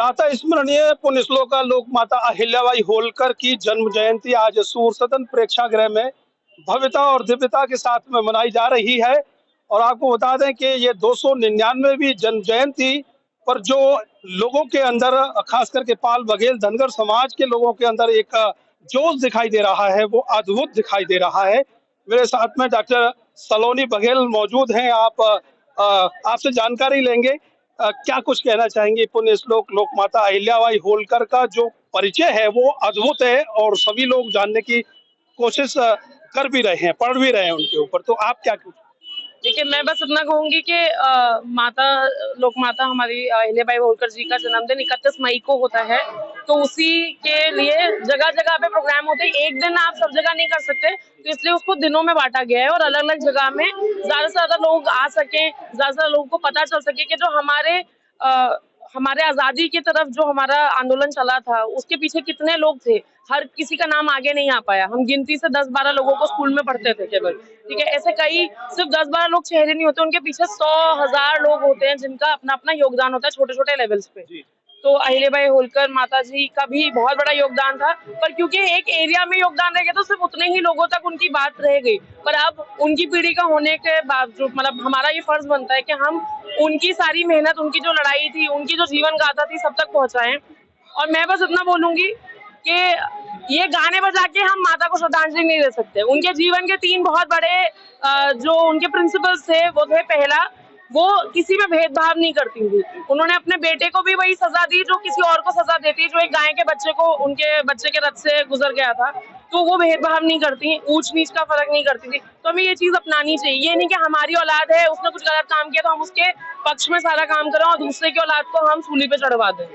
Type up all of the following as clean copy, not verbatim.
प्रातः स्मरणीय पुण्य श्लोका लोक माता अहिल्याबाई होलकर की जन्म जयंती आज सूर सदन प्रेक्षागृह में भव्यता और दिव्यता के साथ में मनाई जा रही है। और आपको बता दें कि ये 299वीं जन्म जयंती पर जो लोगों के अंदर, खास करके पाल बघेल धनगर समाज के लोगों के अंदर एक जोश दिखाई दे रहा है, वो अद्भुत दिखाई दे रहा है। मेरे साथ में डॉक्टर सलोनी बघेल मौजूद हैं। आपसे जानकारी लेंगे। क्या कुछ कहना चाहेंगे? पुण्य श्लोक लोक माता अहिल्याबाई होलकर का जो परिचय है वो अद्भुत है और सभी लोग जानने की कोशिश कर भी रहे हैं, पढ़ भी रहे हैं उनके ऊपर। तो आप क्या कुछ? देखिए, मैं बस इतना कहूंगी कि माता लोक माता हमारी अहिल्याबाई होलकर जी का जन्मदिन 31 मई को होता है, तो उसी के लिए जगह जगह पे प्रोग्राम होते हैं। एक दिन आप सब जगह नहीं कर सकते, तो इसलिए उसको दिनों में बांटा गया है और अलग अलग जगह में ज्यादा से ज्यादा लोग आ सके, ज्यादा से ज्यादा लोगों को पता चल सके कि जो हमारे आजादी की तरफ जो हमारा आंदोलन चला था उसके पीछे कितने लोग थे। हर किसी का नाम आगे नहीं आ पाया। हम गिनती से 10-12 लोगों को स्कूल में पढ़ते थे केवल, ठीक है। ऐसे कई सिर्फ 10-12 लोग चेहरे नहीं होते, उनके पीछे 100,000 लोग होते हैं जिनका अपना अपना योगदान होता है छोटे छोटे लेवल्स पे। तो अहिल्याबाई होलकर माता जी का भी बहुत बड़ा योगदान था, पर क्योंकि एक एरिया में योगदान रह गया तो सिर्फ उतने ही लोगों तक उनकी बात रह गई। पर अब उनकी पीढ़ी का होने के बावजूद मतलब हमारा ये फर्ज बनता है कि हम उनकी सारी मेहनत, उनकी जो लड़ाई थी, उनकी जो जीवन गाथा थी, सब तक पहुंचाएं। और मैं बस इतना बोलूंगी कि ये गाने बजा के हम माता को श्रद्धांजलि नहीं दे सकते। उनके जीवन के 3 बहुत बड़े जो उनके प्रिंसिपल्स थे वो थे, पहला, वो किसी में भेदभाव नहीं करती थी। उन्होंने अपने बेटे को भी वही सजा दी जो किसी और को सजा देती, जो एक गाय के बच्चे को उनके बच्चे के रथ से गुजर गया था। तो वो भेदभाव नहीं करती, ऊंच नीच का फर्क नहीं करती थी। तो हमें ये चीज अपनानी चाहिए। ये नहीं कि हमारी औलाद है, उसने कुछ गलत काम किया तो हम उसके पक्ष में सारा काम करें और दूसरे की औलाद को हम सूली पे चढ़वा दें।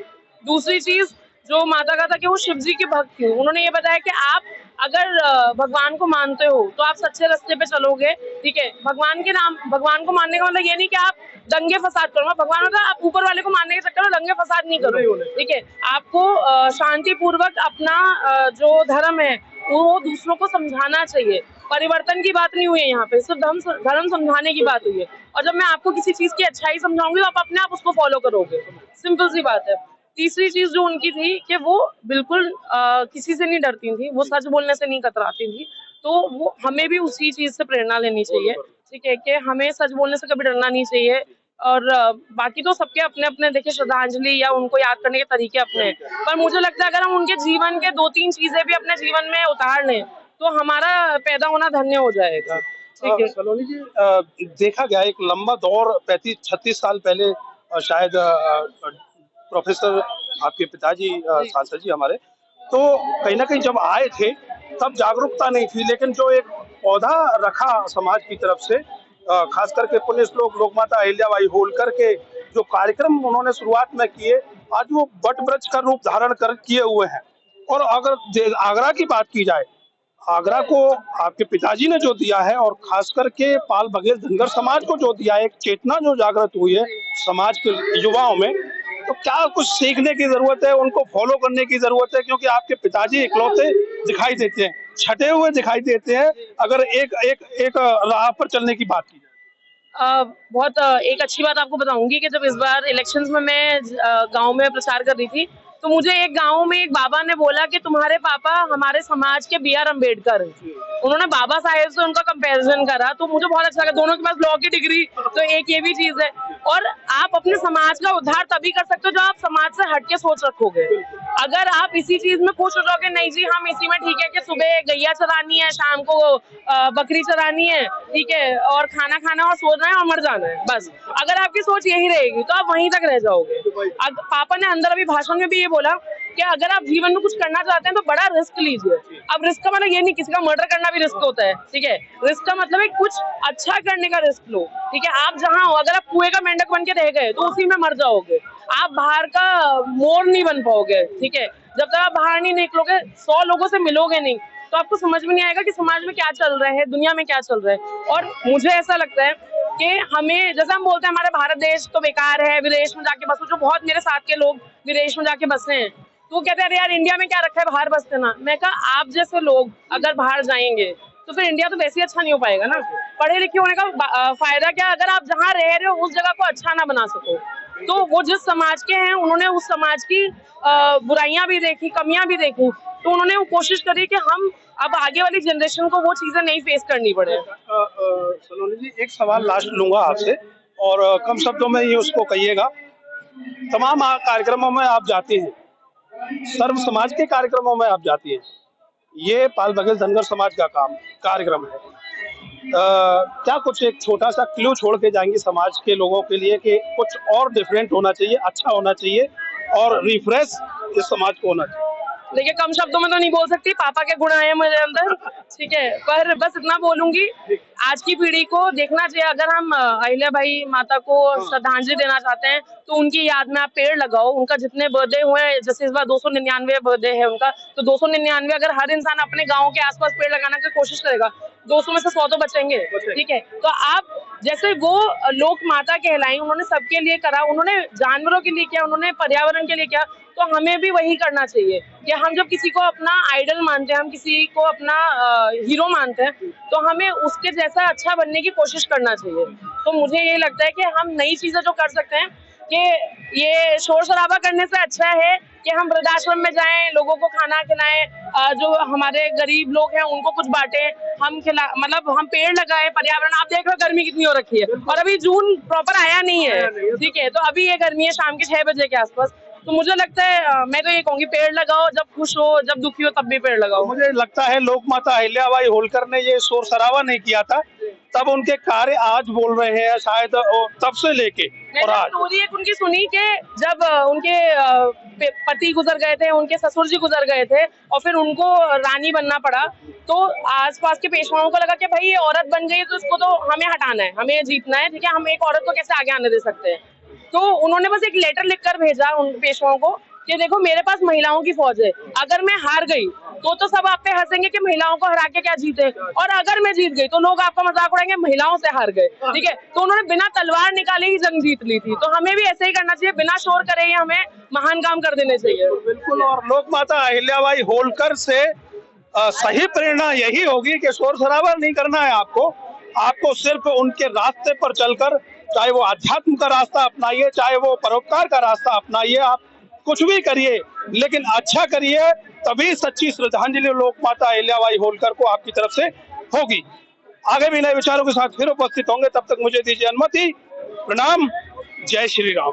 दूसरी चीज जो माता का था कि वो शिव जी की भक्त थी। उन्होंने ये बताया कि आप अगर भगवान को मानते हो तो आप सच्चे रास्ते पे चलोगे, ठीक है। भगवान को मानने का मतलब ये नहीं कि आप दंगे फसाद करो। भगवान होता है, आप ऊपर वाले को मानने के चक्कर में दंगे फसाद नहीं करो, ठीक है। आपको शांति पूर्वक अपना जो धर्म है वो दूसरों को समझाना चाहिए। परिवर्तन की बात नहीं हुई है यहाँ पे, सिर्फ धर्म समझाने की बात हुई है। और जब मैं आपको किसी चीज की अच्छाई समझाऊंगी तो आप अपने आप उसको फॉलो करोगे, सिंपल सी बात है। तीसरी चीज जो उनकी थी कि वो बिल्कुल किसी से नहीं डरती थी, वो सच बोलने से नहीं कतराती थी। तो वो हमें भी उसी चीज से प्रेरणा लेनी चाहिए, ठीक है, कि हमें सच बोलने से कभी डरना नहीं चाहिए। और बाकी तो सबके अपने अपने देखिए श्रद्धांजलि या उनको याद करने के तरीके अपने हैं। पर मुझे लगता है अगर हम उनके जीवन के 2-3 चीजें भी अपने जीवन में उतार लें तो हमारा पैदा होना धन्य हो जाएगा, ठीक है। सलोनी जी, देखा गया एक लंबा दौर 35-36 साल पहले शायद प्रोफेसर आपके पिताजी सांसद जी हमारे, तो कहीं ना कहीं जब आए थे तब जागरूकता नहीं थी, लेकिन जो एक पौधा रखा समाज की तरफ से, खास करके पुण्य श्लोक लोक माता अहिल्याबाई होलकर के जो कार्यक्रम उन्होंने शुरुआत में किए, आज वो बट वृक्ष का रूप धारण कर किए हुए हैं। और अगर आगरा की बात की जाए, आगरा को आपके पिताजी ने जो दिया है और खास करके पाल बघेल धनगर समाज को जो दिया है, एक चेतना जो जागृत हुई है समाज के युवाओं में, तो क्या कुछ सीखने की जरूरत है, उनको फॉलो करने की जरूरत है? क्योंकि आपके पिताजी इकलौते दिखाई देते हैं, छटे हुए दिखाई देते हैं, अगर एक राह पर चलने की बात की जाए। बहुत एक अच्छी बात आपको बताऊंगी कि जब इस बार इलेक्शंस में मैं गांव में प्रचार कर रही थी तो मुझे एक गांव में एक बाबा ने बोला कि तुम्हारे पापा हमारे समाज के बी आर अम्बेडकर। उन्होंने बाबा साहेब से उनका कंपैरिजन करा तो मुझे बहुत अच्छा लगा। दोनों के पास लॉ की डिग्री, तो एक ये भी चीज है। और आप अपने समाज का उद्धार तभी कर सकते हो जो आप समाज से हटके सोच रखोगे। अगर आप इसी चीज में खुश हो जाओगे, नहीं जी हम इसी में ठीक है कि सुबह गैया चरानी है, शाम को बकरी चरानी है, ठीक है, और खाना खाना और सोना है और मर जाना है, बस अगर आपकी सोच यही रहेगी तो आप वहीं तक रह जाओगे। पापा ने अंदर अभी भाषण में भी ये बोला कि अगर आप जीवन में कुछ करना चाहते हैं तो बड़ा रिस्क लीजिए। अब रिस्क का मतलब ये नहीं किसी का मर्डर करना भी रिस्क होता है, ठीक है। रिस्क का मतलब है कुछ अच्छा करने का रिस्क लो, ठीक है। आप जहाँ हो, अगर आप कुएं का मेंढक बन के रह गए तो उसी में मर जाओगे। आप बाहर का मोर नहीं बन पाओगे, ठीक है। जब तक आप बाहर नहीं निकलोगे, 100 लोगों से मिलोगे नहीं, तो आपको समझ में नहीं आएगा कि समाज में क्या चल रहा है, दुनिया में क्या चल रहा है। और मुझे ऐसा लगता है कि हमें, जैसे हम बोलते हैं हमारे भारत देश तो बेकार है, विदेश में जाके बसो, जो बहुत मेरे साथ के लोग विदेश में जाके बसे हैं तो वो कहते हैं अरे यार इंडिया में क्या रखा है, बाहर बस देना। मैं कहा आप जैसे लोग अगर बाहर जाएंगे तो फिर इंडिया तो वैसे ही अच्छा नहीं हो पाएगा ना। पढ़े लिखे होने का फायदा क्या अगर आप जहाँ रह रहे हो उस जगह को अच्छा ना बना सको। तो वो जिस समाज के हैं उन्होंने उस समाज की बुराइयां भी देखी, कमियां भी देखी, तो उन्होंने वो कोशिश करी कि हम अब आगे वाली जनरेशन को वो चीजें नहीं फेस करनी पड़े। सलोनी जी, एक सवाल लास्ट लूंगा आपसे और कम शब्दों में ही उसको कहिएगा। तमाम कार्यक्रमों में आप जाती हैं, सर्व समाज के कार्यक्रमों में आप जाती हैं, ये पाल बघेल धनगर समाज का कार्यक्रम है। क्या कुछ एक छोटा सा क्लू छोड़ के जाएंगी समाज के लोगों के लिए कि कुछ और डिफरेंट होना चाहिए, अच्छा होना चाहिए और रिफ्रेश इस समाज को होना चाहिए? देखिए, कम शब्दों में तो नहीं बोल सकती, पापा के गुण आए हैं मेरे अंदर, ठीक है, पर बस इतना बोलूंगी, आज की पीढ़ी को देखना चाहिए। अगर हम अहिल्याबाई माता को श्रद्धांजलि देना चाहते हैं तो उनकी याद में आप पेड़ लगाओ। उनका जितने बर्थडे हुए हैं, जैसे इस बार 299 बर्थडे है उनका, तो 299 अगर हर इंसान अपने गाँव के आसपास पेड़ लगाने की कोशिश करेगा, 200 में से 100 तो बचेंगे, ठीक है। तो आप जैसे वो लोक माता कहलाई, उन्होंने सबके लिए करा, उन्होंने जानवरों के लिए किया, उन्होंने पर्यावरण के लिए किया, तो हमें भी वही करना चाहिए कि हम जब किसी को अपना आइडल मानते हैं, हम किसी को अपना हीरो मानते हैं, तो हमें उसके जैसा अच्छा बनने की कोशिश करना चाहिए। तो मुझे ये लगता है कि हम नई चीजें जो कर सकते हैं, कि ये शोर शराबा करने से अच्छा है कि हम वृद्धाश्रम में जाएं, लोगों को खाना खिलाएं, जो हमारे गरीब लोग हैं उनको कुछ बांटें, मतलब हम पेड़ लगाएं, पर्यावरण। आप देख रहे हो गर्मी कितनी हो रखी है, और अभी जून प्रॉपर आया नहीं है, ठीक है, तो अभी ये गर्मी है शाम के 6 बजे के आसपास। तो मुझे लगता है, मैं तो ये कहूंगी, पेड़ लगाओ, जब खुश हो, जब दुखी हो, तब भी पेड़ लगाओ। मुझे लगता है लोक माता अहिल्याबाई होलकर ने ये शोर शराबा नहीं किया था, तब उनके कार्य आज बोल रहे हैं शायद, तब से लेके और आज। स्टोरी एक उनकी सुनी कि जब उनके पति गुजर गए थे, उनके ससुर जी गुजर गए थे, और फिर उनको रानी बनना पड़ा, तो आसपास के पेशवाओं को लगा कि भाई ये औरत बन गई तो इसको तो हमें हटाना है, हमें जीतना है, ठीक है, हम एक औरत को कैसे आगे आने दे सकते हैं। तो उन्होंने बस एक लेटर लिखकर भेजा उन पेशवाओं को कि देखो, मेरे पास महिलाओं की फौज है, अगर मैं हार गई तो सब आप पे हंसेंगे कि महिलाओं को हरा के क्या जीते, और अगर मैं जीत गई तो लोग आपका मजाक उड़ाएंगे, महिलाओं से हार गए, ठीक है। तो उन्होंने बिना तलवार निकाले ही जंग जीत ली थी। तो हमें भी ऐसे ही करना चाहिए, बिना शोर करे ही हमें महान काम कर देने चाहिए। बिल्कुल, और लोक माता अहिल्याबाई होलकर से सही प्रेरणा यही होगी कि शोर शराबा नहीं करना है आपको सिर्फ उनके रास्ते पर चलकर, चाहे वो आध्यात्म का रास्ता अपनाइए, चाहे वो परोपकार का रास्ता अपनाइए, आप कुछ भी करिए लेकिन अच्छा करिए, तभी सच्ची श्रद्धांजलि लोक माता अहिल्याबाई होलकर को आपकी तरफ से होगी। आगे भी नए विचारों के साथ फिर उपस्थित होंगे, तब तक मुझे दीजिए अनुमति। प्रणाम, जय श्री राम।